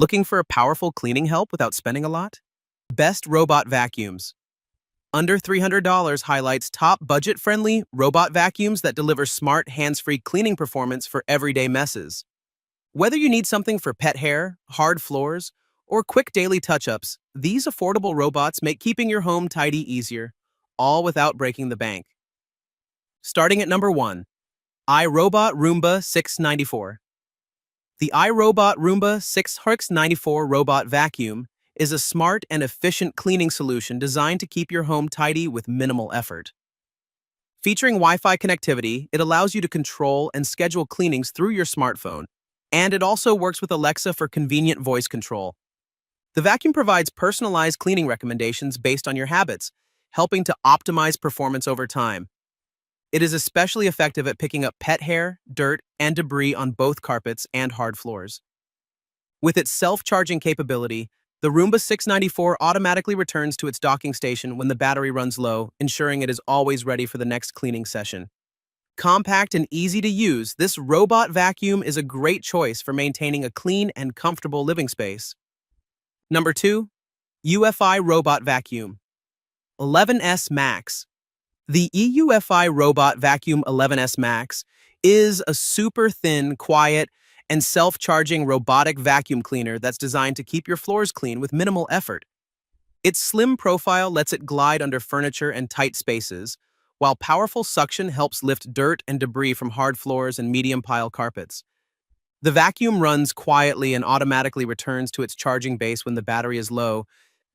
Looking for a powerful cleaning help without spending a lot? Best robot vacuums. Under $300 highlights top budget-friendly robot vacuums that deliver smart, hands-free cleaning performance for everyday messes. Whether you need something for pet hair, hard floors, or quick daily touch-ups, these affordable robots make keeping your home tidy easier, all without breaking the bank. Starting at number 1, iRobot Roomba 694. The iRobot Roomba 694 robot vacuum is a smart and efficient cleaning solution designed to keep your home tidy with minimal effort. Featuring Wi-Fi connectivity, it allows you to control and schedule cleanings through your smartphone, and it also works with Alexa for convenient voice control. The vacuum provides personalized cleaning recommendations based on your habits, helping to optimize performance over time. It is especially effective at picking up pet hair, dirt, and debris on both carpets and hard floors. With its self-charging capability, the Roomba 694 automatically returns to its docking station when the battery runs low, ensuring it is always ready for the next cleaning session. Compact and easy to use, this robot vacuum is a great choice for maintaining a clean and comfortable living space. Number 2, eufy Robot Vacuum 11S Max. The eufy Robot Vacuum 11S Max is a super thin, quiet, and self-charging robotic vacuum cleaner that's designed to keep your floors clean with minimal effort. Its slim profile lets it glide under furniture and tight spaces, while powerful suction helps lift dirt and debris from hard floors and medium-pile carpets. The vacuum runs quietly and automatically returns to its charging base when the battery is low,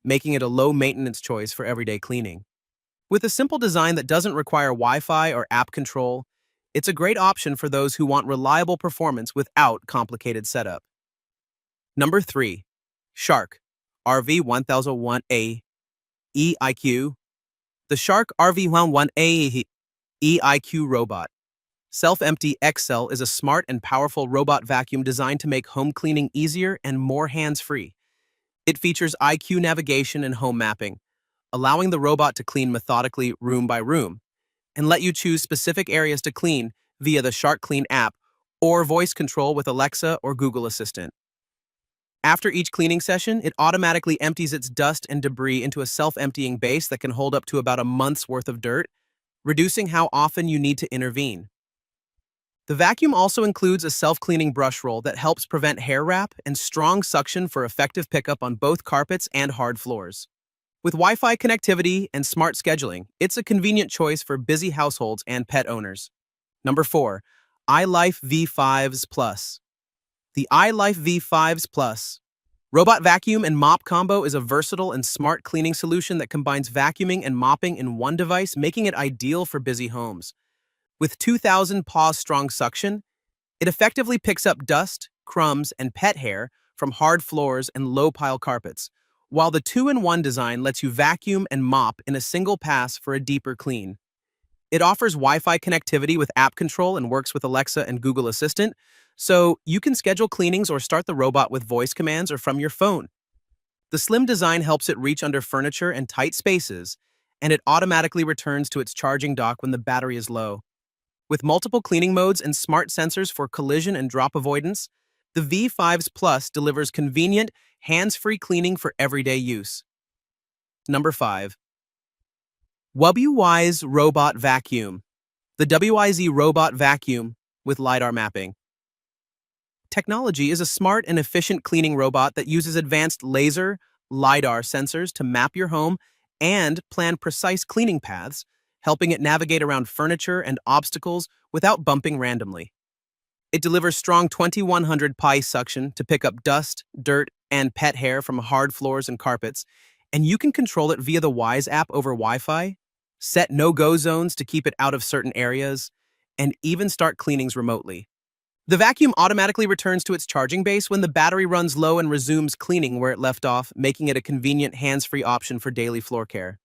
making it a low-maintenance choice for everyday cleaning. With a simple design that doesn't require Wi-Fi or app control, it's a great option for those who want reliable performance without complicated setup. Number 3, Shark RV1001AE IQ. The Shark RV1001AE IQ robot. Self-Empty XL is a smart and powerful robot vacuum designed to make home cleaning easier and more hands-free. It features IQ navigation and home mapping, allowing the robot to clean methodically room by room, and let you choose specific areas to clean via the Shark Clean app or voice control with Alexa or Google Assistant. After each cleaning session, it automatically empties its dust and debris into a self-emptying base that can hold up to about a month's worth of dirt, reducing how often you need to intervene. The vacuum also includes a self-cleaning brush roll that helps prevent hair wrap and strong suction for effective pickup on both carpets and hard floors. With Wi-Fi connectivity and smart scheduling, it's a convenient choice for busy households and pet owners. Number 4, iLiFE V5s Plus. The iLiFE V5s Plus robot vacuum and mop combo is a versatile and smart cleaning solution that combines vacuuming and mopping in one device, making it ideal for busy homes. With 2,000 paws-strong suction, it effectively picks up dust, crumbs, and pet hair from hard floors and low-pile carpets, while the 2-in-1 design lets you vacuum and mop in a single pass for a deeper clean. It offers Wi-Fi connectivity with app control and works with Alexa and Google Assistant, so you can schedule cleanings or start the robot with voice commands or from your phone. The slim design helps it reach under furniture and tight spaces, and it automatically returns to its charging dock when the battery is low. With multiple cleaning modes and smart sensors for collision and drop avoidance, the V5s Plus delivers convenient, hands-free cleaning for everyday use. Number 5, WYZE Robot Vacuum. The WYZE Robot Vacuum with LiDAR mapping. Technology is a smart and efficient cleaning robot that uses advanced laser, LiDAR sensors to map your home and plan precise cleaning paths, helping it navigate around furniture and obstacles without bumping randomly. It delivers strong 2100 pi suction to pick up dust, dirt, and pet hair from hard floors and carpets, and you can control it via the WYZE app over Wi-Fi, set no-go zones to keep it out of certain areas, and even start cleanings remotely. The vacuum automatically returns to its charging base when the battery runs low and resumes cleaning where it left off, making it a convenient hands-free option for daily floor care.